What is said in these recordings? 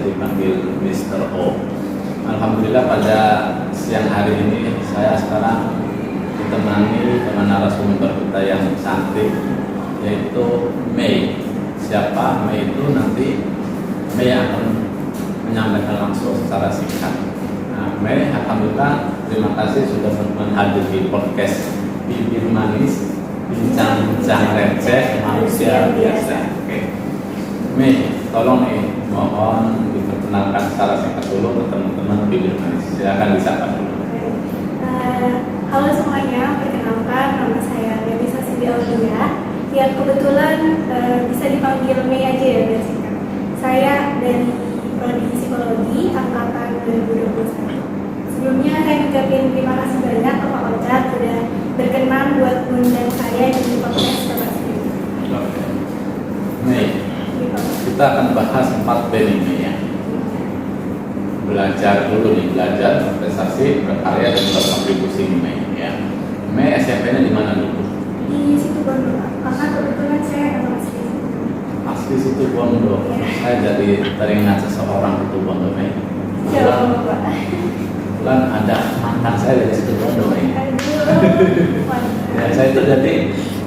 dipanggil Mr. O. Alhamdulillah pada siang hari ini saya sekarang ditemani dengan narasumber kita yang cantik, yaitu Mei. Siapa Mei itu? Nanti Mei akan menyampaikan langsung secara singkat. Nah, Mei, alhamdulillah, terima kasih sudah menghadiri podcast Bibir Manis, bincang-bincang receh manusia biasa. Oke. Mei, tolong nih, mohon diperkenalkan secara singkat dulu ke teman-teman Bibir Manis. Silakan disapa dulu. Halo semuanya, perkenalkan nama saya Melisa Siti Aulia. Ya kebetulan bisa dipanggil Mei aja ya biar singkat. Saya dari Prodi Psikologi angkatan 2021. Sebelumnya saya ucapin terima kasih banyak ke Pak Ocat sudah berkenan buat mengundang saya di podcast Bapak sendiri. Oke. Mei, kita akan bahas 4 band ini ya. Belajar dulu nih, belajar, prestasi, berkarya dan berkontribusi nih Mei ya. Mei SMP-nya di mana dulu? Di situ Bondo, karena kebetulan saya emang asli. Asli situ Bondo. Ya. Saya jadi teringat seseorang itu Bondo Mei. Jauh Pak. Kebetulan ada mantan saya dari situ Bondo Mei. Aduh, Ya, saya itu jadi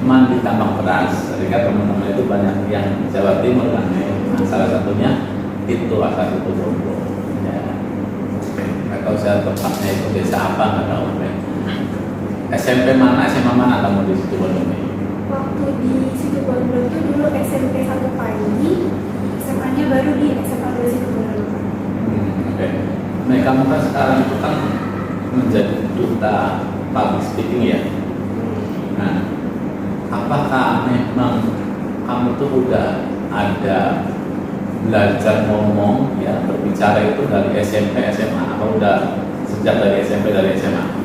teman di tambang beras. Ketika teman-teman itu banyak yang Jawa Timur kan Mei. Nah, salah satunya itu asal situ Bondo. Atau saya tepatnya itu desa apa nggak tahu. SMP mana, SMA mana kamu di situ Bondo? waktu di situ Bondo itu dulu SMP 1 pagi, SMA-nya baru di SMA 2 situ Bondo. Oke. Nah kamu kan sekarang itu kan menjadi duta public speaking ya. Nah, apakah memang kamu tuh udah ada belajar ngomong ya berbicara itu dari SMP SMA atau udah sejak dari SMP dari SMA?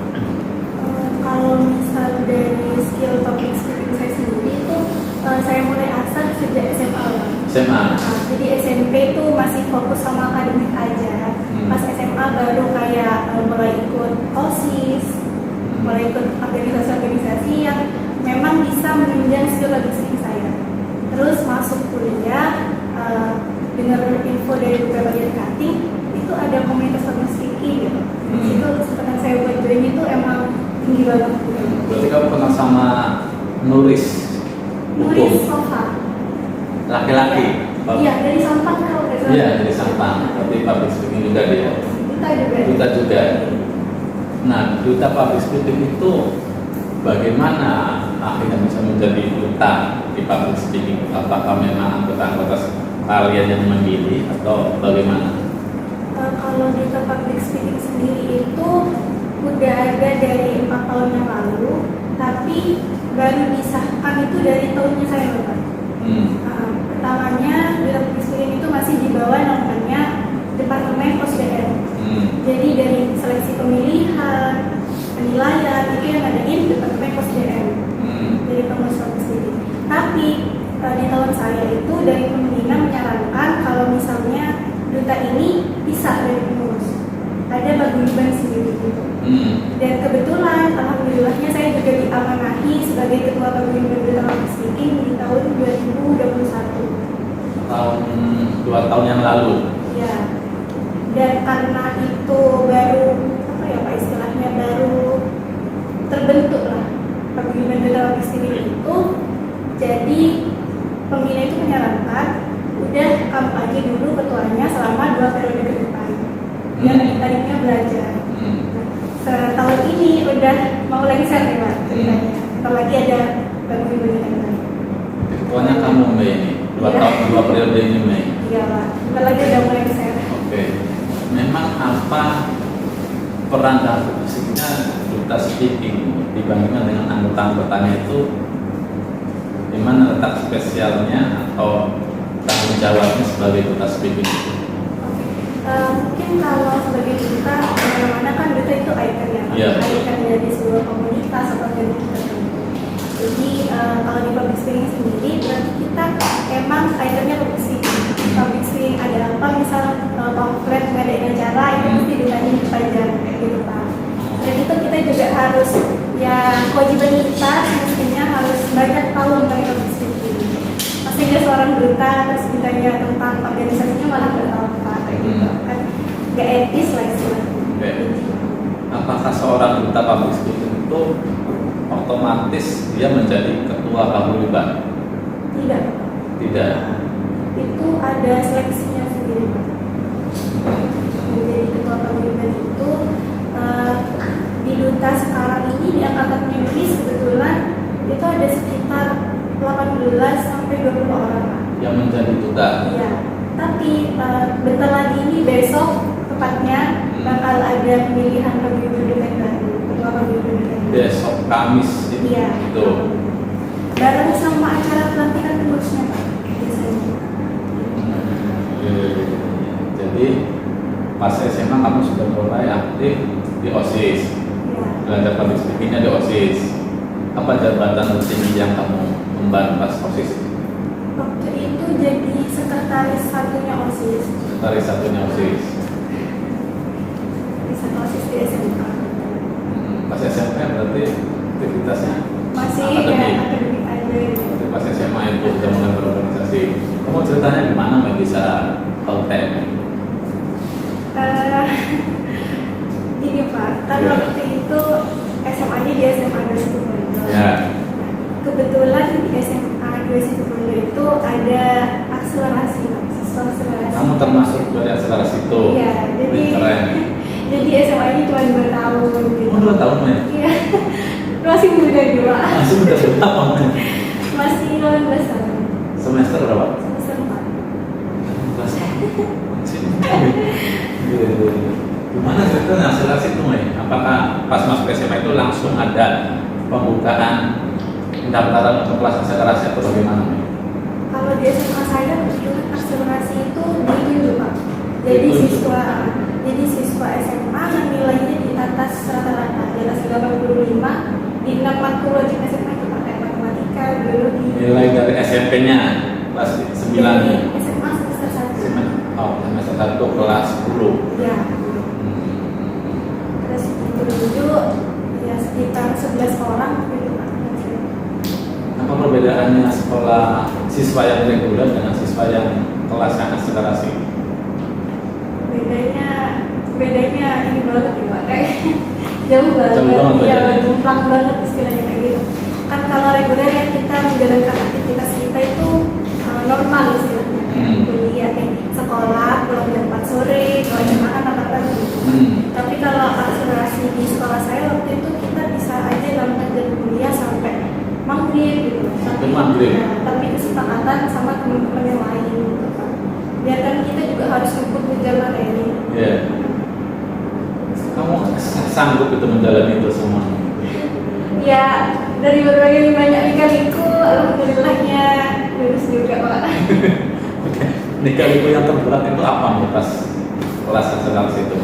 Kalau misal dari skill public speaking saya sendiri itu saya mulai asal sejak SMA lah. SMA. Jadi SMP itu masih fokus sama akademik aja. Pas SMA baru kayak mulai ikut OSIS, mulai ikut organisasi-organisasi yang memang bisa menunjang skill public speaking saya. Terus masuk kuliah, dengar info dari beberapa dari cutting itu ada komunitas public speaking gitu. Itu kesempatan saya buat join itu emang tinggi banget. Berarti kamu kenal sama Nuris Nuris Sofa. Laki-laki? Iya, dari Sampang tahu. Iya, dari Sampang. Berarti public speaking juga dia. Duta juga. Nah, duta public speaking itu bagaimana akhirnya bisa menjadi duta di public speaking? Apakah memang anggota-anggota kalian yang memilih atau bagaimana? Kalau duta public speaking sendiri itu udah ada dari 4 tahun yang lalu, tapi baru disahkan itu dari tahunnya saya Bapak. Pertamanya duta public speaking itu masih di bawah namanya Departemen Posdm. Jadi dari seleksi pemilihan, penilaian itu yang ngadain Departemen Posdm. Dari pengurus public speaking. Tapi di tahun saya itu dari pembina menyarankan kalau misalnya duta ini bisa dari pengurus. Ada paguyuban sendiri gitu. Dan kebetulan alhamdulillahnya saya juga diamanahi sebagai ketua paguyuban duta public speaking di tahun 2021. Tahun 2 tahun yang lalu. Ya. Dan karena itu baru apa ya Pak istilahnya baru terbentuk lah paguyuban duta public speaking itu, jadi pembina itu menyarankan udah kamu aja dulu ketuanya selama 2 periode ke depan biar adik-adiknya belajar. Setahun ini udah mau lengser nih Pak ceritanya. Apalagi ada paguyuban yang lain. Ketuanya kamu Mei ini, 2 tahun 2 periode ini Mei. Iya Pak, apalagi udah mulai lengser. Oke. Memang apa peran dan fungsinya duta speaking dibandingkan dengan anggota-anggotanya itu? Di mana letak spesialnya atau tanggung jawabnya sebagai duta speaking itu? Mungkin kalau sebagai duta, mana kan duta itu ikon ya, ikon dari sebuah komunitas atau dari kita tertentu. Jadi kalau di public speaking sendiri, berarti kita emang ikonnya public speaking. Public speaking ada apa, misal pamflet ngadain acara itu mesti ditanya dipajang kayak gitu Pak. Dan itu kita juga harus ya kewajiban kita mestinya harus banyak tahu tentang public speaking. Sehingga seorang duta terus ditanya tentang organisasinya malah nggak tahu apa kayak gitu. nggak etis lah istilahnya. Oke. Apakah seorang duta public speaking itu otomatis dia menjadi ketua paguyuban? Tidak. Tidak. Itu ada seleksinya sendiri. Menjadi ketua paguyuban itu di duta sekarang ini di angkatan Inggris kebetulan itu ada sekitar 18 sampai 20 orang. Yang menjadi duta. Iya. Tapi bentar lagi ini besok tepatnya bakal ada pemilihan paguyuban duta baru, ketua paguyuban duta. Besok Kamis itu. Iya. Itu. Bareng sama acara pelantikan pengurusnya Pak biasanya. Jadi pas SMA kamu sudah mulai aktif di OSIS. Iya. Belajar public speakingnya di OSIS. Apa jabatan tertinggi yang kamu emban pas OSIS? Waktu itu jadi sekretaris satunya OSIS. Sekretaris satunya OSIS. Bisa OSIS di SMK. Pas SMP berarti aktivitasnya Masih akademik. kayak akademik aja gitu. Berarti pas SMA itu sudah mulai berorganisasi. Kamu ceritanya gimana nggak bisa tahu TM? Gini Pak, kan Iya. waktu itu SMA-nya di SMA 2 Situbondo. Ya. Kebetulan di SMA 2 Situbondo itu ada akselerasi, siswa akselerasi. Kamu termasuk dari akselerasi itu. Iya, jadi Wih, keren. jadi SMA ini cuma 2 tahun gitu. Oh, 2 tahun ya? Iya, masih muda juga. Masih udah berapa men? Masih 18 tahun. Semester berapa? Semester 4. 18 tahun. Gimana ceritanya akselerasi itu, Mei? Apakah pas masuk SMA itu langsung ada pembukaan pendaftaran untuk kelas akselerasi atau bagaimana, Mei? Kalau di SMA saya kebetulan akselerasi itu ditunjuk Pak. Jadi Ditunjuk. siswa SMA yang nilainya di atas rata-rata, di atas 85, di 640 wajib SMA itu pakai matematika, biologi. Nilai dari SMP-nya kelas 9 nya. SMA semester 1. Oh, semester 1 kelas 10. Ya. Terus ditunjuk ya sekitar 11 orang gitu Pak. Apa perbedaannya sekolah siswa yang reguler dengan siswa yang kelas yang akselerasi? bedanya ini banget ya Pak, kayak jauh banget, Jauh banget, ya ya. mutlak banget istilahnya kayak gitu. Kan kalau reguler ya kita menjalankan aktivitas kita itu normal istilahnya, kuliah, sekolah, pulang jam 4 sore, kalau jam makan apa gitu. Tapi kalau akselerasi di sekolah saya waktu itu kita bisa aja dalam jam kuliah sampai maghrib gitu, Sampai maghrib. Ya, tapi kesepakatan sama teman-teman yang lain gitu Pak. Biar kan kita juga harus ikut menjalan ini. Iya. Kamu sanggup itu menjalani itu semua? Ya dari berbagai banyak lika-liku, alhamdulillahnya lulus juga Pak. Lika-liku yang terberat itu apa nih pas kelas akselerasi itu?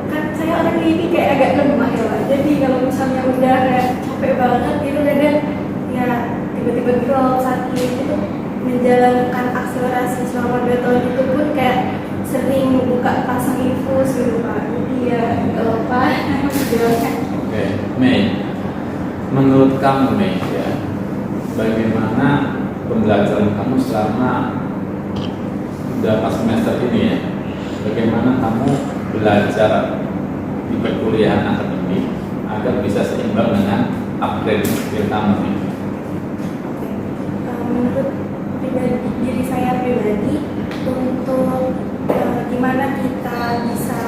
Kan saya orang ini kayak agak lemah ya Pak. Jadi kalau misalnya udah kayak capek banget itu kadang ya tiba-tiba drop sakit itu, menjalankan akselerasi selama 2 tahun itu pun kayak sering buka pasang infus gitu Pak. Jadi ya nggak apa-apa menjalankan. Oke, Mei. Menurut kamu, Mei, ya, bagaimana pembelajaran kamu selama beberapa semester ini ya? Bagaimana kamu belajar di perkuliahan akademik agar bisa seimbang dengan upgrade skill kamu nih? Menurut diri saya pribadi, untuk gimana kita bisa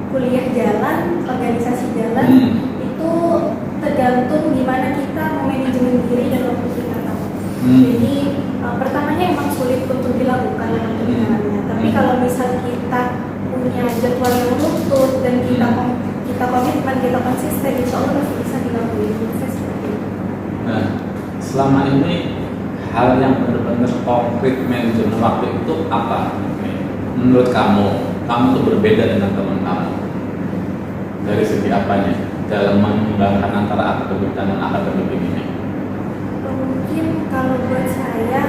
kuliah jalan, organisasi jalan, itu tergantung gimana kita memanajemen diri dan waktu kita Pak. Jadi pertamanya emang sulit untuk dilakukan untuk jalannya. Tapi kalau misal kita punya jadwal yang lutut dan kita komitmen, kita konsisten, insya Allah pasti bisa dilakukan. Nah, selama ini hal yang benar-benar konkret manajemen waktu itu apa? Menurut kamu tuh berbeda dengan teman kamu dari segi apanya dalam mengimbangkan antara akademik dan non-akademik ini? Mungkin kalau buat saya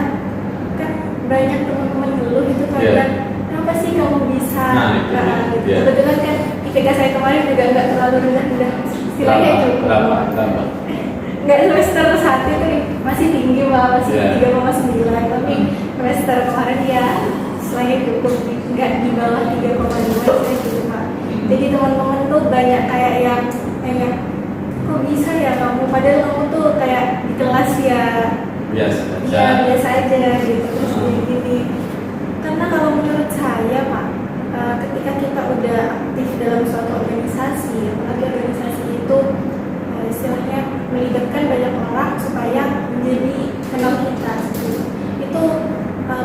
kan banyak teman-teman ngeluh itu kadang Yeah. kenapa sih kamu bisa Itu dia. gitu. Yeah. Kebetulan kan IPK saya kemarin juga nggak terlalu rendah-rendah istilahnya itu Berapa? nggak semester 1 itu masih tinggi Pak, masih Yeah. 3,9, tapi semester kemarin ya selain saya cukup nggak di bawah 3,2 saya gitu Pak. Jadi teman-teman tuh banyak kayak yang kayak kok bisa ya kamu, padahal kamu tuh kayak di kelas ya biasa aja. ya biasa aja gitu terus gini. Karena kalau menurut saya Pak, ketika kita udah aktif dalam suatu organisasi, apalagi organisasi itu istilahnya melibatkan banyak orang supaya menjadi kenal kita, itu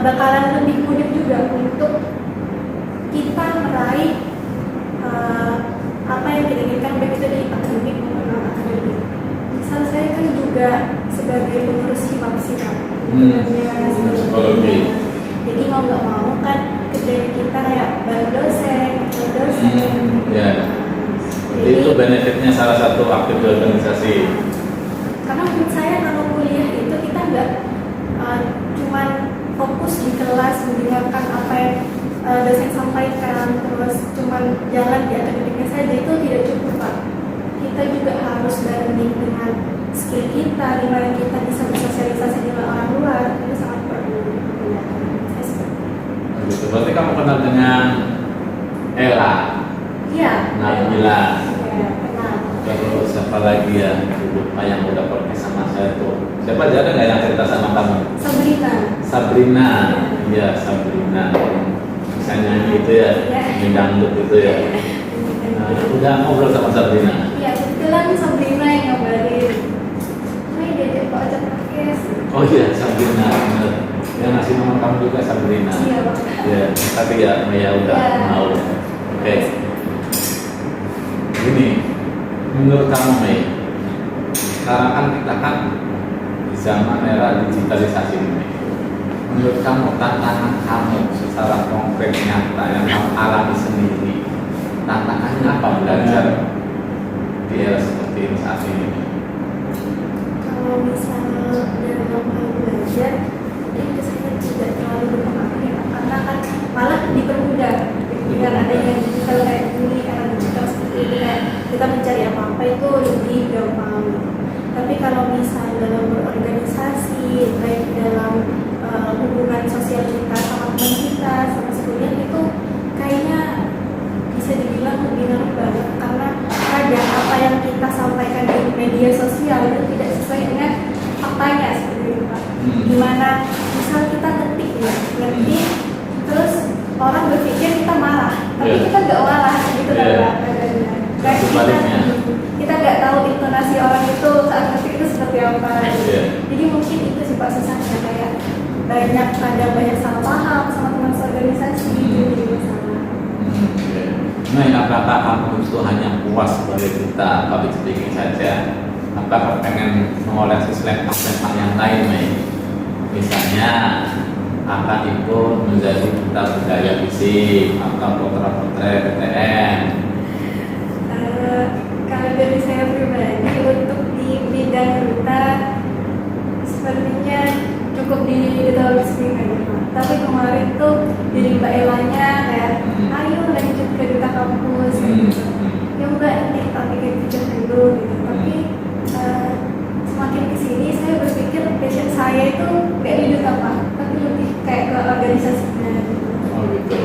bakalan lebih mudah juga untuk kita meraih apa yang kita inginkan, baik itu di akademik maupun non akademik. Misal saya kan juga sebagai pengurus HIMAPSI Pak, psikologi. jadi mau nggak mau kan kerjanya kita kayak bareng dosen. Ya. Jadi itu benefitnya salah satu aktif di organisasi. Karena menurut saya kalau kuliah itu kita nggak cuman fokus di kelas mendengarkan apa yang dosen sampaikan, terus cuman jalan di akademiknya saja, itu tidak cukup Pak. Kita juga harus barengin dengan skill kita, di mana kita bisa bersosialisasi dengan orang luar, itu sangat perlu. Gitu. Berarti kamu kenal dengan Ella, Iya. Nabila, Iya, kenal. terus siapa lagi ya? Lupa yang udah pergi sama saya tuh. Siapa aja ada nggak yang cerita sama kamu? Sabrina, iya Sabrina. Bisa nyanyi itu ya, dangdut itu ya. Nah, udah ngobrol sama Sabrina. Iya, kebetulan Sabrina yang ngabarin. Ini diajak Pak ajak podcast. Oh iya Sabrina, bener. Yang ngasih nomor kamu juga Sabrina. Iya Pak. Ya, tapi ya udah Ya. mau. Oke. Gini, menurut kamu Mei, sekarang kan kita kan di zaman era digitalisasi ini. Menurut kamu tantangan kamu secara konkret nyata yang kamu alami sendiri, tantangannya apa belajar di era seperti ini saat ini? Kalau misalnya dalam hal belajar, mungkin saya tidak terlalu berpengaruh ya, karena kan malah dipermudah dengan adanya digital kayak gini, era digital seperti ini, kayak kita mencari apa-apa itu lebih gampang. Tapi kalau misalnya dalam berorganisasi, baik dalam hubungan sosial kita sama teman kita, sama sekuliah, itu kayaknya bisa dibilang lebih ngaruh banget, karena kadang apa yang kita sampaikan di media sosial itu tidak sesuai dengan faktanya seperti itu Pak. Gimana misal kita ketik ya, ngetik terus orang berpikir kita marah, tapi kita nggak marah gitu kan Pak. Kayak kita nggak tahu intonasi orang itu saat ngetik itu seperti apa. Jadi mungkin itu sih Pak susahnya, kayak banyak salah paham sama teman organisasi jadi masalah. Nah, apakah kamu itu hanya puas sebagai kita public speaking saja? Apakah pengen mengoleksi selepak yang lain, Mei? Misalnya akan ikut menjadi duta budaya fisik atau potret PTN? Kalau dari saya pribadi untuk di bidang duta sepertinya cukup di duta speaking aja Pak. Tapi kemarin tuh dari Mbak Elanya kayak ayo lanjut ke duta kampus gitu. Ya Mbak nanti kita bikin video dulu gitu. Tapi semakin kesini saya berpikir passion saya itu kayak di duta Pak, tapi lebih kayak ke organisasinya gitu. Oh gitu.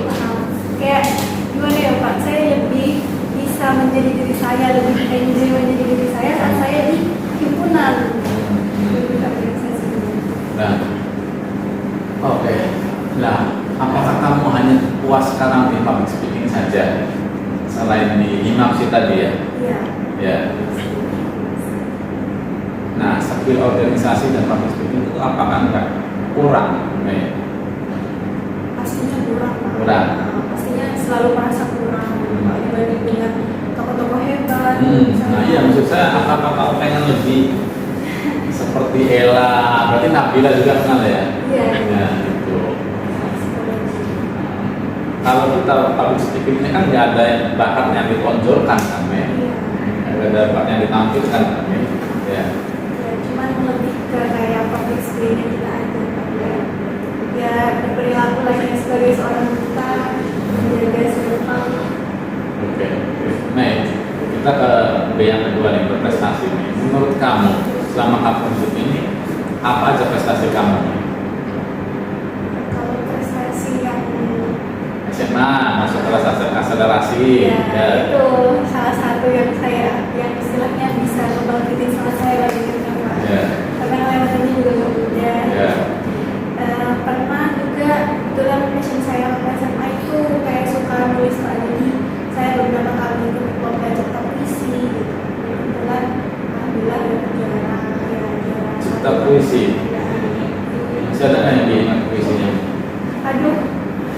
Kayak gimana ya Pak, saya lebih bisa menjadi diri saya, lebih enjoy menjadi diri saya saat saya di himpunan organisasi. Nah, oke. Nah, apakah kamu hanya puas sekarang di public speaking saja? Selain di HIMAPSI tadi ya? Iya. Ya. Nah, skill organisasi dan public speaking itu apakah enggak kurang? Pastinya kurang Pak. Kurang. Pastinya selalu merasa kurang dibanding dengan tokoh-tokoh hebat. Nah iya, maksud saya apakah kamu pengen lebih seperti Ella? Berarti Nabila juga kenal ya? Iya. Ya, gitu. Kalau kita public speaking ini kan nggak ada bakat yang ditonjolkan kan, ya? Nggak ada bakat yang ditampilkan kan, ya? Ya, cuman lebih ke kayak public speaking kita aja Pak. Ya berperilaku lagi sebagai seorang duta, menjaga sopan. Oke. Nah, kita ke B yang kedua nih, berprestasi nih. Menurut kamu selama kamu hidup ini apa aja prestasi kamu? Kalau prestasi yang akselerasi. Ya, itu salah satu yang istilahnya bisa ngebangkitin semangat saya lagi gitu Pak. Ya. Karena lewatannya juga gak mudah. Ya. Pernah juga kebetulan passion saya waktu SMA itu kayak suka nulis Pak. Jadi saya beberapa kali ikut lomba cipta puisi gitu. Kebetulan alhamdulillah ada juara. Cipta puisi. Masih ada nggak yang diingat puisinya? Aduh,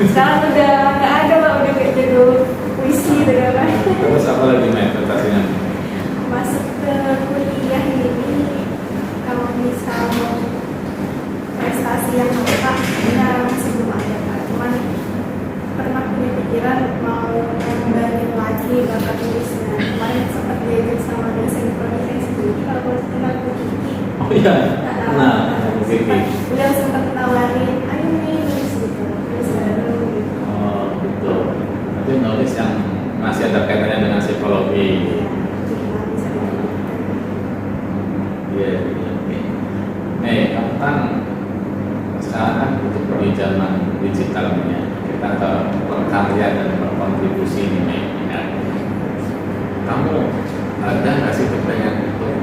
sekarang udah nggak ada Pak, udah kayak jago puisi gitu kan. Terus apa lagi prestasinya? Masuk ke kuliah ini kalau misal mau prestasi yang apa kita masih belum ada Pak. Cuman pernah punya pikiran mau ngembangin lagi bakat tulisnya. Kemarin sempat diajak sama dosen profesi kalau boleh kenal Bu Kiki. Oh iya. Nah, Bu Kiki. Beliau sempat nawarin, ayo nih nulis gitu, nulis baru gitu. Oh betul. Tapi nulis yang masih ada kaitannya dengan psikologi. Iya. Nih, kamu kan sekarang kan hidup di zaman digital ini ya. Kita berkarya dan berkontribusi ini. Ya. Kamu ada nggak sih kepengen untuk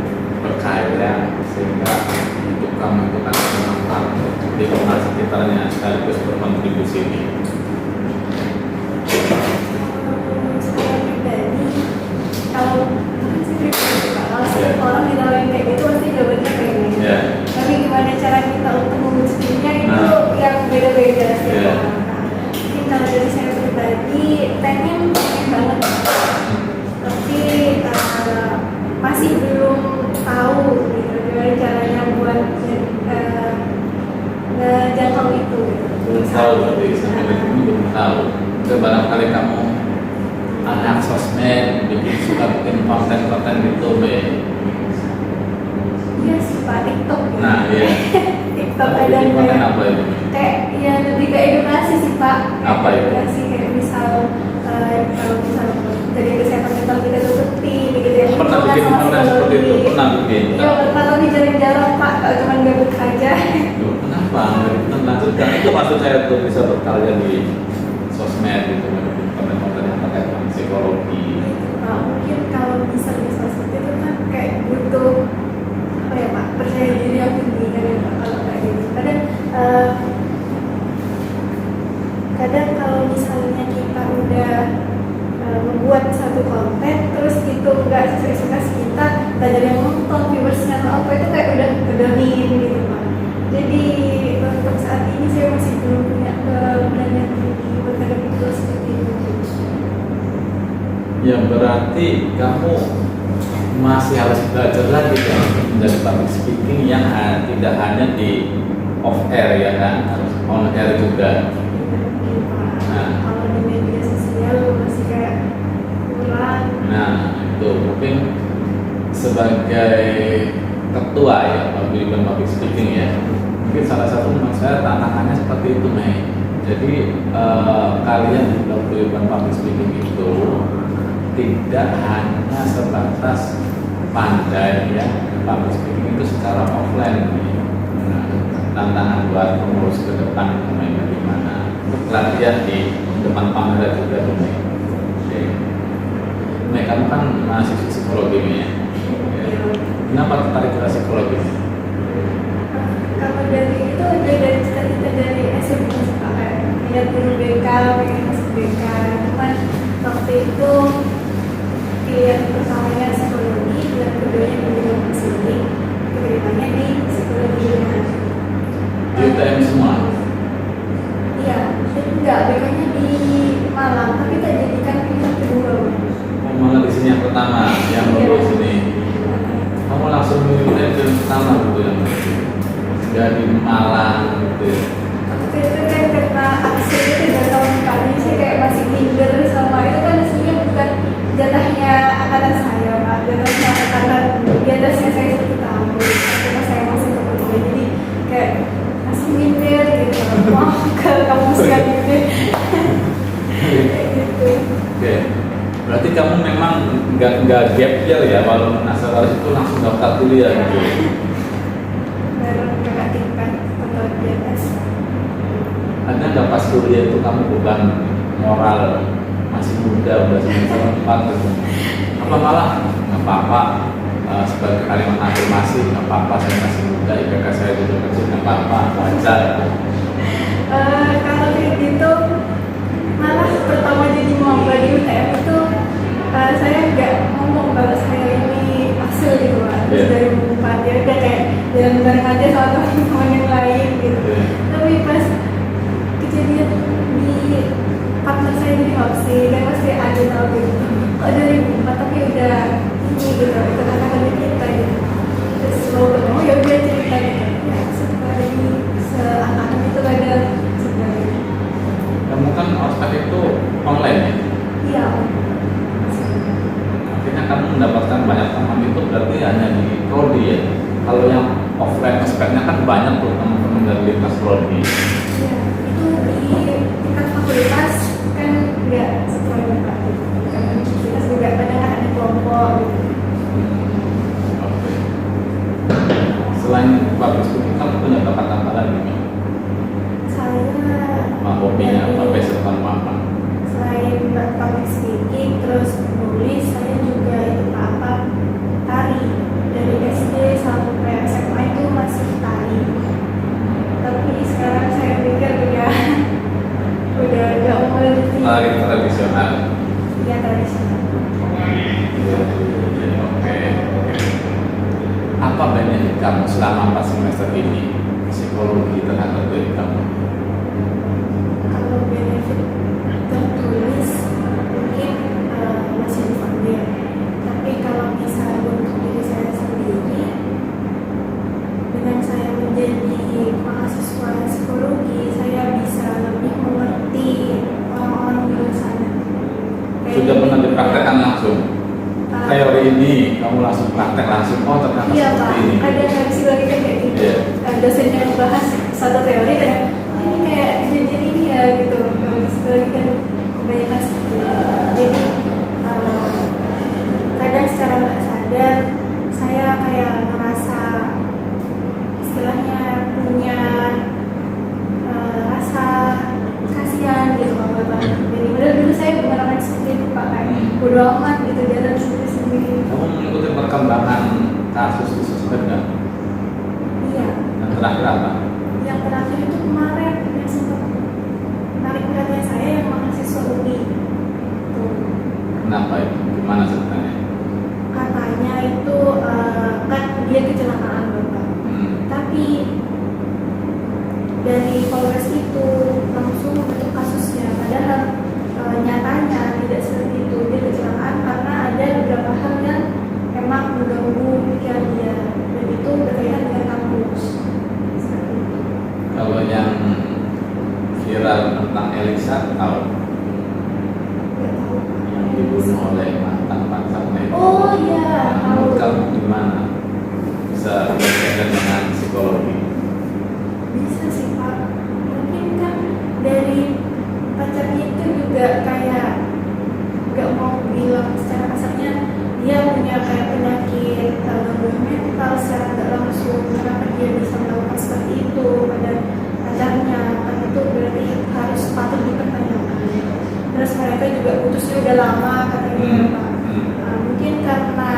berkarya sehingga hidup kamu itu kan bermanfaat untuk lingkungan sekitarnya sekaligus berkontribusi ini? Saya pribadi, kalau mungkin sih pribadi Pak, kalau setiap orang ditawarin kayak gitu pasti jawabannya pengen. Ya. Tapi gimana cara kita untuk mewujudkannya itu yang beda-beda sih. Yeah. Mungkin kalau dari saya pribadi pengen banget, tapi masih belum tahu gitu gimana caranya buat ngejangkau itu. Belum tahu berarti sampai detik ini belum tahu. Itu barangkali kamu anak sosmed, suka bikin konten-konten gitu, Be. Iya sih Pak, TikTok gitu. Nah, iya. TikTok Kamu ada bikin konten apa itu? kayak ya lebih ke edukasi sih Pak. Apa itu? Edukasi kayak misal kalau misal dari kesehatan mental kita tutupi gitu ya. Pernah bikin konten seperti itu? Pernah bikin? Iya, pernah tapi jarang-jarang Pak, kalau cuma gabut aja. Loh, kenapa? Nggak lanjutkan itu maksud saya tuh bisa berkarya di sosmed gitu, bikin konten-konten yang terkait dengan psikologi. Nah, mungkin kalau bisa seperti itu kan kayak butuh apa ya Pak, percaya diri yang tinggi kan ya Pak, kalau kayak gitu. Kadang kalau misalnya kita udah membuat satu konten terus itu nggak sesuai ekspektasi kita, banyak yang nonton, viewersnya atau apa, itu kayak udah minim gitu Pak. Jadi untuk saat ini saya masih belum punya keberanian tinggi berkadang itu seperti itu. Ya berarti kamu masih harus belajar lagi kan menjadi public speaking yang tidak hanya di off air ya kan, harus on air juga. Nah. Kalau di media sosial masih kayak kurang. Nah itu mungkin sebagai ketua ya public speaking ya, mungkin salah satu menurut saya tantangannya seperti itu Mei. Jadi kalian di public speaking itu tidak hanya sebatas pandai ya, public speaking itu secara offline. Nah, tantangan buat pengurus ke depan itu bagaimana untuk latihan di depan kamera juga tuh Mei. Mei, kamu kan mahasiswa psikologi nih ya. Kenapa tertarik ke psikologi? Kalau dari itu udah dari cita-cita dari SMP suka kayak guru BK, pengen masuk BK. Cuman waktu itu pilihan pertamanya psikologi dan keduanya pilihan psikologi. Keterimanya di psikologi. Di UTM semua? Iya, enggak, BK-nya di Malang, tapi tak jadikan pilihan kedua. Oh, malah di sini yang pertama, yang di sini. Kamu langsung milih yang pertama gitu yang dari Malang gitu. Waktu itu kan karena aksi itu 3 tahun kali, saya kayak masih minder sama itu kan sebenarnya bukan jatahnya angkatan saya Pak, jatahnya angkatan di atasnya saya 1 tahun. Karena saya masih kemudian jadi kayak masih minder gitu, mau ke kampus kan gitu. Kayak gitu. Oke, berarti kamu memang nggak gap year ya, walaupun asal itu langsung daftar kuliah gitu. Baru kakak tingkat atau di atas. Ada nggak pas kuliah itu kamu beban moral masih muda, udah semester 4 gitu. Apa malah nggak apa-apa, sebagai kalimat afirmasi, nggak apa-apa saya masih muda, IPK saya juga kecil, nggak apa-apa, wajar. Kalau kayak gitu, malah pertama jadi maba di UTM itu saya nggak ngomong kalau saya ini hasil gitu Pak. Terus Yeah. dari 4 ya udah kayak jalan bareng aja sama teman-teman yang lain gitu. Yeah. Tapi pas kejadian di partner saya jadi opsi, dan pasti ada tahu gitu. Kok dari 4 tapi udah ini gitu, itu kata-kata kita gitu. Terus mau ketemu ya udah cerita gitu. Ya setelah dari seakan itu ada sebenarnya. Kamu kan ospek itu online ya? Iya. Akhirnya kamu mendapatkan banyak teman itu berarti hanya di prodi ya. Kalau yang offline ospeknya kan banyak tuh teman-teman dari lintas prodi. Ya, itu di tingkat fakultas kan nggak sesuai Pak. Kita juga kadang ada kelompok gitu. Oke. Selain public speaking, kamu punya bakat apa lagi? Saya Hobinya apa? Passion kamu apa? selain public speaking, terus nulis, saya juga ikut apa tari dari SD sampai SMA itu masih tari. Tapi sekarang saya pikir udah nggak mau lebih Tari tradisional. ya tradisional. Oke. Apa benefit kamu selama 4 semester ini psikologi terhadap diri kamu? Kalau benefit tertulis mungkin masih dipanggil, tapi kalau misalnya untuk diri saya sendiri, dengan saya menjadi mahasiswa psikologi, saya bisa lebih mengerti orang-orang di luar sana. Sudah pernah dipraktekkan langsung? Teori ini kamu langsung praktek langsung, oh ternyata Iya Pak, seperti ini. ada psikologi kan kayak gitu. Iya. Dosennya yang bahas satu teori kayak oh, ini kayak kejadian ini ya gitu. Kalau psikologi kan kebanyakan seperti itu. Jadi kadang secara nggak sadar saya kayak ngerasa istilahnya punya rasa kasihan gitu sama Bapak. Jadi padahal dulu saya bukan orang seperti itu Pak, kayak bodo amat gitu jalan sendiri-sendiri. Kamu mengikuti perkembangan kasus di sosmed nggak? Iya. Dan terakhir apa? Yang terakhir itu kemarin yang sempat menarik perhatian saya yang mahasiswa UI. Tuh. Kenapa itu? Gimana ceritanya? Katanya itu kan dia kecelakaan Bapak. Tapi dari Polres itu langsung menutup kasusnya. Padahal nyatanya tidak seperti itu. Dia kecelakaan karena ada beberapa hal yang emang mengganggu pikiran dia. Dan itu berkaitan dengan kampus. Seperti itu. Kalau yang viral tentang Elisa tahu Nggak tahu. yang dibunuh oleh mantan pacarnya itu. Oh iya, Menurut tahu. kamu gimana? Bisa berkaitan dengan psikologi? Bisa sih Pak. Mungkin kan dari pacarnya itu juga kayak nggak mau bilang secara kasarnya dia punya kayak penyakit gangguan mental secara nggak langsung. Kenapa dia bisa melakukan seperti itu pada pacarnya? Kan itu berarti harus patut dipertanyakan. Terus mereka juga putusnya udah lama katanya Pak. Mungkin karena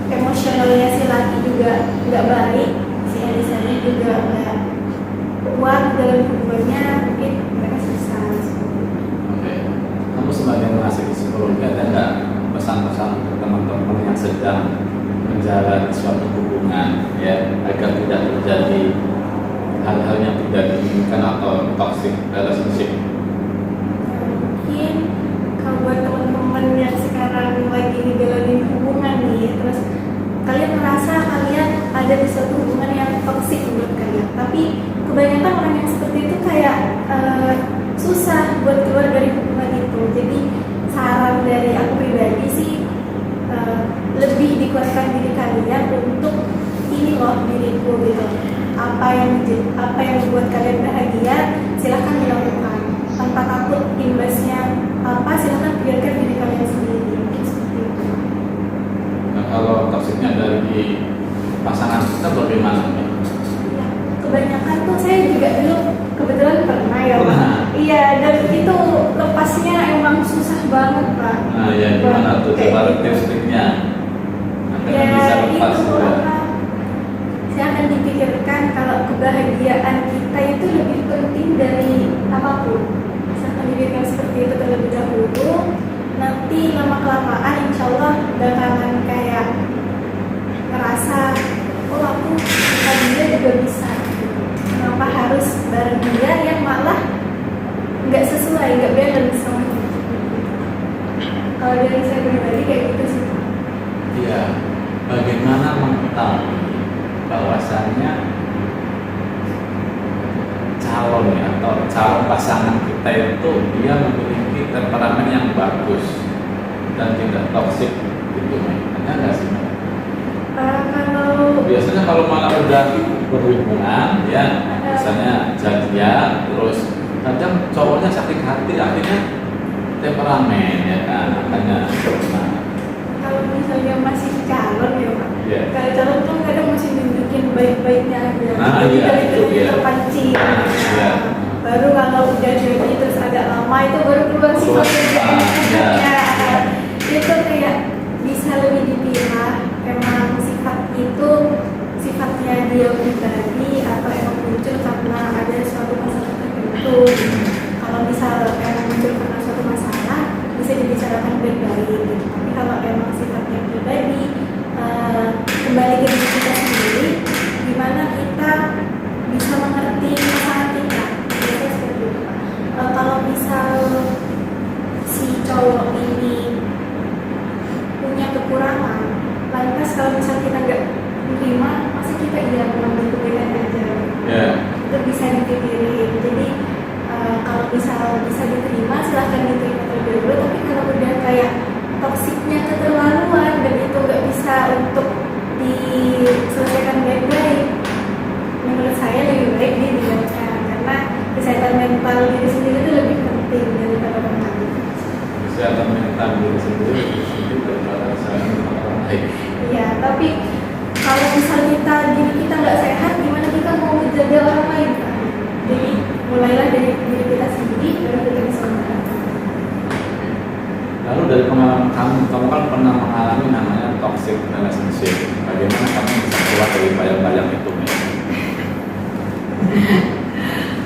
emosionalnya si laki juga nggak baik, si Elisanya juga nggak kuat dalam hubungannya, mungkin mereka susah. Oke. Kamu sebagai mahasiswa psikologi ada nggak pesan-pesan untuk teman-teman yang sedang menjalani suatu hubungan ya agar tidak terjadi hal-hal yang tidak diinginkan atau toxic relationship? Mungkin kalau buat teman-teman yang sekarang lagi ngejalanin hubungan nih, terus kalian merasa kalian ada di suatu hubungan yang toksik menurut kalian, tapi kebanyakan orang yang seperti itu kayak susah buat keluar dari hubungan itu. Jadi saran dari aku pribadi sih lebih dikuatkan diri kalian untuk ini loh diriku gitu. Apa yang membuat kalian bahagia silahkan dilakukan tanpa takut imbasnya apa, silahkan biarkan diri kalian sendiri. Mungkin seperti itu. Nah, kalau toksiknya dari pasangan kita bagaimana? Ya, kebanyakan tuh saya juga dulu kebetulan pernah ya Pak. Pernah? Iya, dan itu lepasnya emang susah banget Pak. Nah ya gimana tuh coba tips-tipsnya agar Ya bisa lepas itu juga. saya akan dipikirkan kalau kebahagiaan kita itu lebih penting dari apapun. Saya akan dipikirkan seperti itu terlebih dahulu. Nanti lama kelamaan insya Allah bakalan kayak ngerasa oh aku sama dia juga bisa. Kenapa harus bareng dia yang malah nggak sesuai, nggak balance sama dia. Kalau dari saya pribadi kayak gitu sih. Iya, bagaimana mengetahui bahwasannya calon ya atau calon pasangan kita itu dia memiliki temperamen yang bagus dan tidak toksik gitu, ada nggak sih? Kalau Biasanya kalau malah udah berhubungan ya, misalnya jadian terus kadang cowoknya sakit hati akhirnya temperamen ya kan, makanya kalau misalnya masih calon ya Pak, Iya. kalau calon tuh kadang masih nunjukin baik-baiknya aja. Nah, Jadi iya, dari itu itu dia. terpancing. Nah, iya. Baru kalau udah jadi terus agak lama itu baru keluar sifat Keluar, kerjaannya. iya. Itu kayak bisa lebih dipilah. Emang sifat itu sifatnya dia pribadi atau emang muncul karena ada suatu masalah tertentu. Kalau misal emang muncul karena suatu masalah bisa dibicarakan baik-baik gitu. Tapi kalau emang sifatnya pribadi, kembali ke diri kita sendiri, gimana kita bisa mengerti pasangan kita. Biasanya seperti itu. Kalau misal si cowok ini punya kekurangan, lantas kalau misal kita nggak menerima, pasti kita iya mengambil kebaikan aja. ya. Itu bisa dipikirin. Jadi kalau misal bisa diterima silahkan diterima terlebih dahulu, tapi kalau udah kayak toksiknya keterlaluan dan itu nggak bisa untuk diselesaikan baik-baik, menurut saya lebih baik ditinggalkan karena kesehatan mental diri sendiri itu lebih penting daripada orang lain. Kesehatan mental diri sendiri itu daripada orang lain. Iya, tapi kalau misal diri kita nggak sehat, gimana kita mau menjaga orang lain kan? Jadi mulailah dari diri kita sendiri, baru kita bisa menjaga. Lalu dari pengalaman kamu kan pernah mengalami namanya toxic relationship. Bagaimana kamu bisa keluar dari bayang-bayang itu?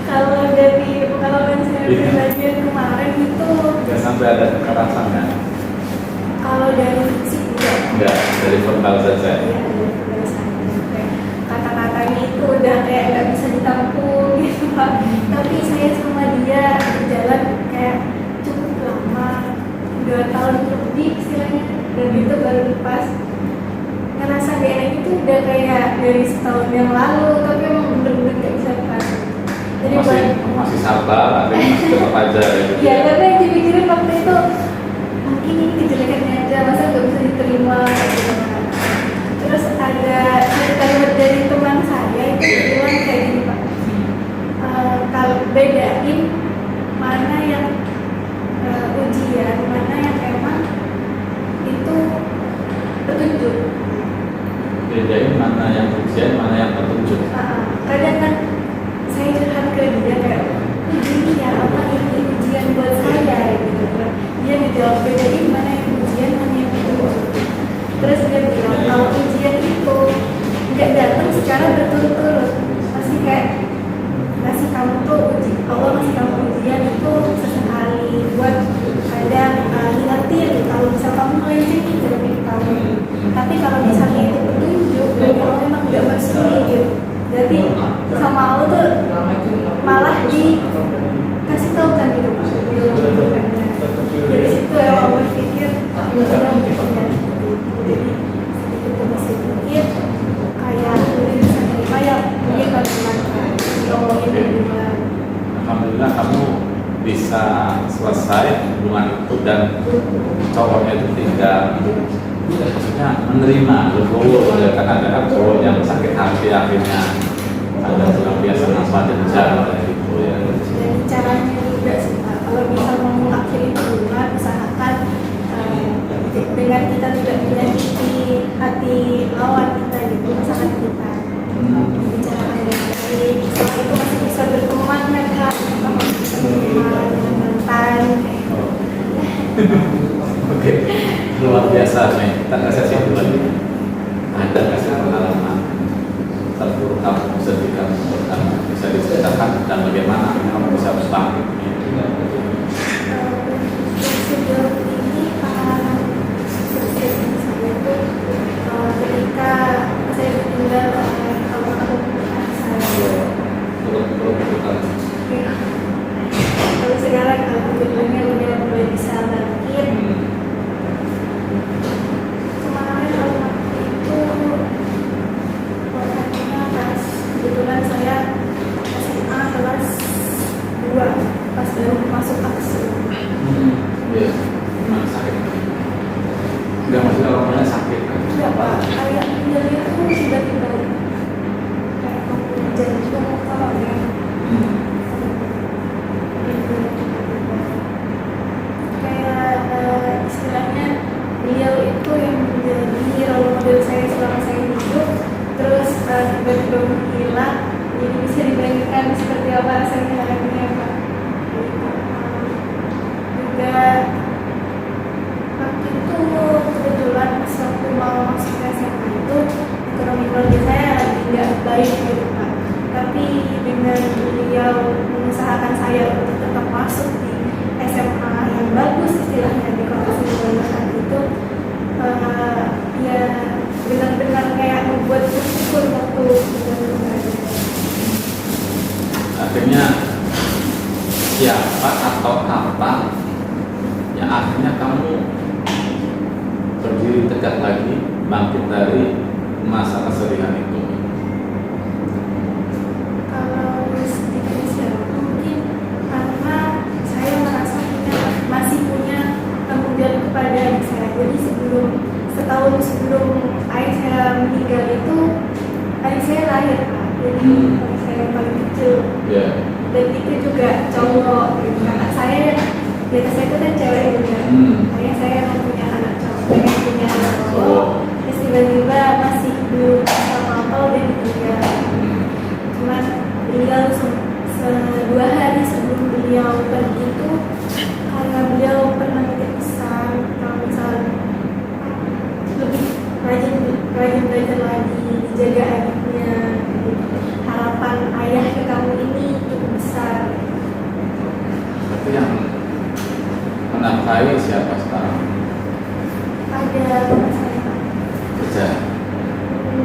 Kalau dari pengalaman saya Iya. pribadi yang kemarin itu, Nggak sampai ada kekerasan kan? kalau dari fisik juga, Enggak, dari verbal saja. ya kata-katanya itu udah kayak nggak bisa ditampung gitu Pak. Tapi saya sama dia berjalan kayak cukup lama, 2 tahun lebih istilahnya, dan itu baru lepas. Ngerasa gak enak itu udah kayak dari setahun yang lalu, tapi emang bener-bener gak bisa lepas. Jadi Masih sabar, akhirnya masih tetap aja gitu. ya karena yang dipikirin waktu itu mungkin ini kejelekannya aja, masa nggak bisa diterima gitu. Terus ada kalimat dari teman saya itu bilang kayak gini Pak, kalau bedain mana yang ujian, mana yang emang itu petunjuk. Bedain mana yang ujian, mana yang petunjuk. Kadang kan saya curhat ke dia kayak ini ya apa ini ujian buat saya gitu. Dia ngejawab bedain mana yang ujian, mana yang petunjuk. Terus dia bilang kalau ujian itu nggak datang secara berturut-turut, pasti kayak ngasih kamu tuh Allah ngasih kamu ujian itu sesekali buat kadang ngingetin kalau bisa kamu melenceng itu lebih kamu. Tapi kalau misalnya itu petunjuk dan kalau memang nggak bersih gitu, jadi sama Allah tuh malah dikasih tahu kan gitu Pak. Dari situ ya Allah berpikir jadi sedikit demi sedikit kayak udah bisa terima ya mungkin bagaimana diomongin berdua. Alhamdulillah kamu bisa selesai hubungan itu dan cowoknya itu tidak maksudnya menerima legowo ya kan, ada kan cowok yang sakit hati akhirnya ada yang biasa nafas dan gitu ya. Dan caranya juga sih Pak, kalau bisa mau mengakhiri hubungan usahakan dengan kita tidak menyakiti hati lawan kita gitu, pasangan kita. Bicarakan dengan baik, setelah itu masih bisa berteman kan Kak, bisa berteman dengan mantan. Oke, luar biasa nih. Kita kasih sesi dulu lagi. Ada kasih pengalaman terburuk kamu, sedih kamu, bisa diceritakan dan bagaimana kamu bisa bangkit. Sejauh ini pengalaman sedih saya itu ketika saya ditinggal oleh almarhum ayah saya. Kalau sekarang alhamdulillahnya udah mulai bisa bangkit. Kemarin waktu itu waktunya pas kebetulan saya SMA kelas 2 pas baru masuk aksi. Iya, gimana sakit? Enggak, maksudnya orangnya sakit kan? Enggak pak, kayak pinggirnya tuh tiba-tiba kayak pembuluh jantung kalau ya. Kayak istilahnya beliau itu yang menjadi role model saya selama saya hidup, terus tiba-tiba menghilang, jadi bisa dibayangkan seperti apa rasanya hatinya pak. Juga waktu itu kebetulan pas waktu mau masuk ke SMA itu ekonomi keluarga saya lagi nggak baik gitu pak, tapi dengan beliau mengusahakan saya untuk tetap masuk di SMA yang bagus istilahnya di kota Sidoarjo itu, ya benar-benar kayak membuat bersyukur waktu berada. Akhirnya siapa atau apa yang akhirnya kamu berdiri tegak lagi, bangkit dari masa kesedihan itu? Kalau sedikit siapa mungkin karena saya merasa masih punya tanggung jawab kepada adik saya. Jadi setahun sebelum ayah saya meninggal itu adik saya lahir pak. Jadi adik saya yang paling kecil. Yeah. Dan itu juga cowok. Gitu. Anak saya di atas saya itu kan cewek juga. Ayah saya yang punya anak cowok, pengen punya anak cowok. Terus tiba-tiba masih belum apa-apa udah ditinggal. Cuman beliau 2 hari sebelum beliau pergi itu, karena beliau pernah titip pesan kalau misal lebih rajin belajar lagi, dijaga adiknya. Harapan ayah ke kamu ini cukup besar. Tapi yang menafkahi siapa sekarang? Ada teman saya Kerja.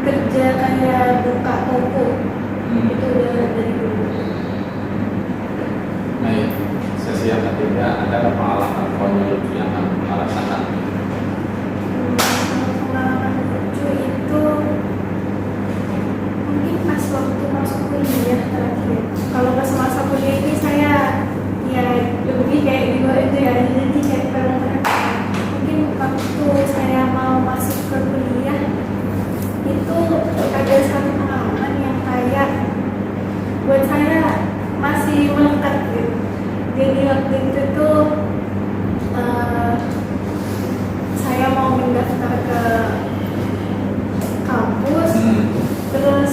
kerja kayak buka toko. Itu udah dari dulu. Nah, sesi yang ketiga, ada pengalaman konyol yang kamu rasakan? Pengalaman lucu itu mungkin pas waktu masuk kuliah terakhir. Kalau pas masa kuliah ini saya ya lebih kayak di luar itu ya, jadi kayak mungkin waktu saya mau masuk ke kuliah itu ada satu pengalaman yang kayak buat saya masih melekat gitu. Jadi waktu itu tuh saya mau mendaftar ke kampus, terus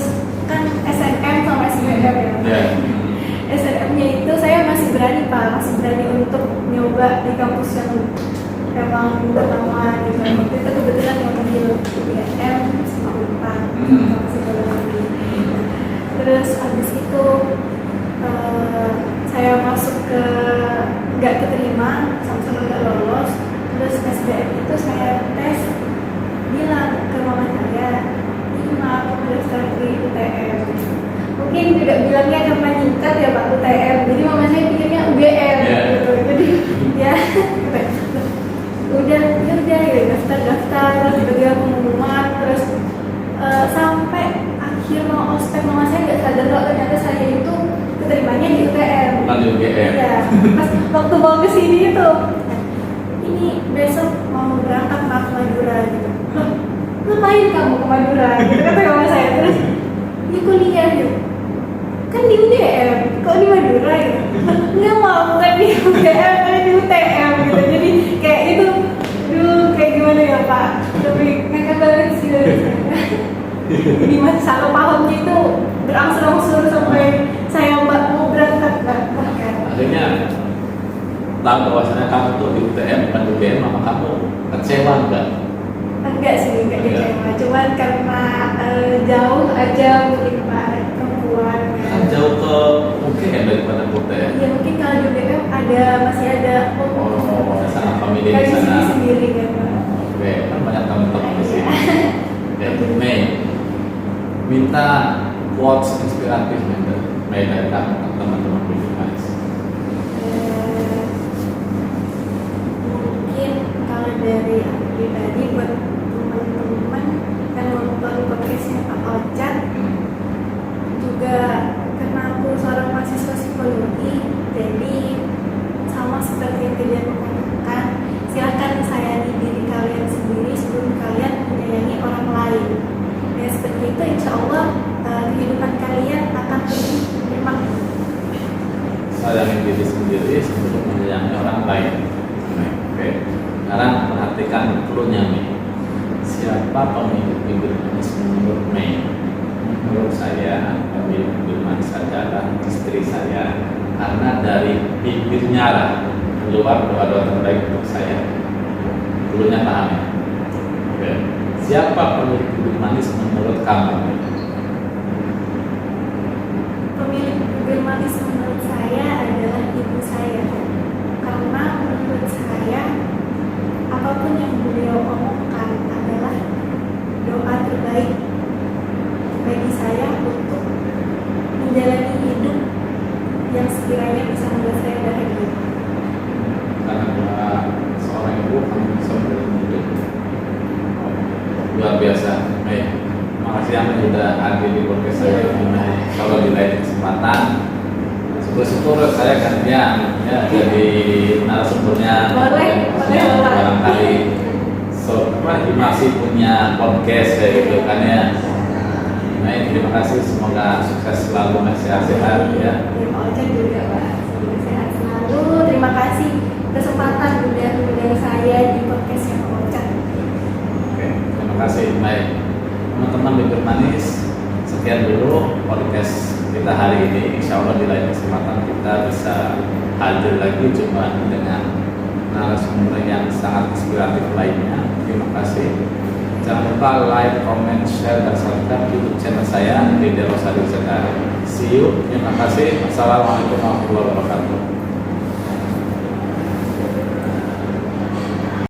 kan SNM sama SBM ya. SNM-nya itu saya masih berani pak, masih berani untuk nyoba di kampus yang memang pertama gitu. Waktu itu kebetulan yang ambil UGM sama UNPAD, psikologi. Terus habis itu saya masuk ke nggak keterima, sama-sama nggak lolos. Terus SBM itu saya tes, bilang ke mama saya, ini mau daftar di UTM. Mungkin tidak bilangnya karena nyingkat ya Pak UTM, jadi mama saya pikirnya UGM gitu. Jadi ya udah ya daftar terus tiba-tiba pengumuman, terus sampai akhir mau ospek mama saya nggak sadar kalau ternyata saya itu keterimanya di UTM. Bukan di UGM. Iya, pas waktu mau kesini itu, ini besok mau berangkat ke Madura gitu. Loh, ngapain kamu ke Madura? Gitu kata mama saya. Terus ini kuliah yuk. Kan di UGM, kok di Madura ya? Nggak mau, bukan di UGM, tapi di UTM gitu. Jadi kayak itu, kayak gimana ya Pak? Lebih ngangkat banget sih dari saya. Jadi masih salah pahamnya itu berangsur-angsur sampai saya mau berangkat bahkan. Akhirnya tahu bahwasanya kamu tuh di UTM bukan di UGM, maka kamu kecewa enggak? Enggak sih, enggak kecewa. Cuman karena jauh aja mungkin Pak perempuan. Kan jauh ke UGM daripada UTM. Ya mungkin kalau di UGM masih ada Sangat family di kayak di sana. sini sendiri kan Pak. Oke, kan banyak teman-teman di sini. Iya. Ya, Mei, minta quotes inspiratif Mei dari kamu ke teman-teman Bimanis. Mungkin kalau dari aku pribadi buat teman-teman yang nonton podcastnya Pak Ocat, juga karena aku seorang mahasiswa psikologi, jadi sama seperti yang tadi aku katakan, silakan sayangi diri kalian sendiri sebelum kalian menyayangi orang lain. Ya seperti itu, insya Allah kehidupan kalian akan lebih bermakna. Sayangi diri sendiri sebelum menyayangi orang lain. Oke. Sekarang perhatikan clue-nya nih. Siapa pemilik bibir manis menurut Mei? Menurut saya pemilik bibir manis adalah istri saya, karena dari bibirnya lah keluar doa-doa terbaik untuk saya. Clue-nya paham ya? Oke. Siapa pemilik bibir manis menurut kamu? Pemilik bibir manis menurut saya adalah ibu saya, karena menurut saya apapun yang beliau omongkan adalah doa terbaik bagi saya untuk menjalani hidup yang sekiranya bisa membuat saya bahagia. Karena doa seorang ibu kamu bisa menjalani hidup. Luar biasa, Mei. Makasih yang sudah hadir di podcast saya ini. Kalau di lain kesempatan, syukur-syukur saya gantian ya jadi narasumbernya. Boleh, Bapak. Barangkali masih punya podcast ya gitu kan ya. Mei, terima kasih, semoga sukses selalu, sehat-sehat ya. Pak Ocat juga Pak, semoga sehat selalu. Terima kasih kesempatan undang saya di podcastnya Pak Ocat. Oke, terima kasih. Baik, teman-teman Bibir Manis, sekian dulu podcast kita hari ini. Insya Allah di lain kesempatan kita bisa hadir lagi cuma dengan narasumber yang sangat inspiratif lainnya. Terima kasih. Jangan lupa like, comment, share, dan subscribe YouTube channel saya di Rosadi Sekar. See you. Terima kasih. Assalamualaikum warahmatullahi wabarakatuh.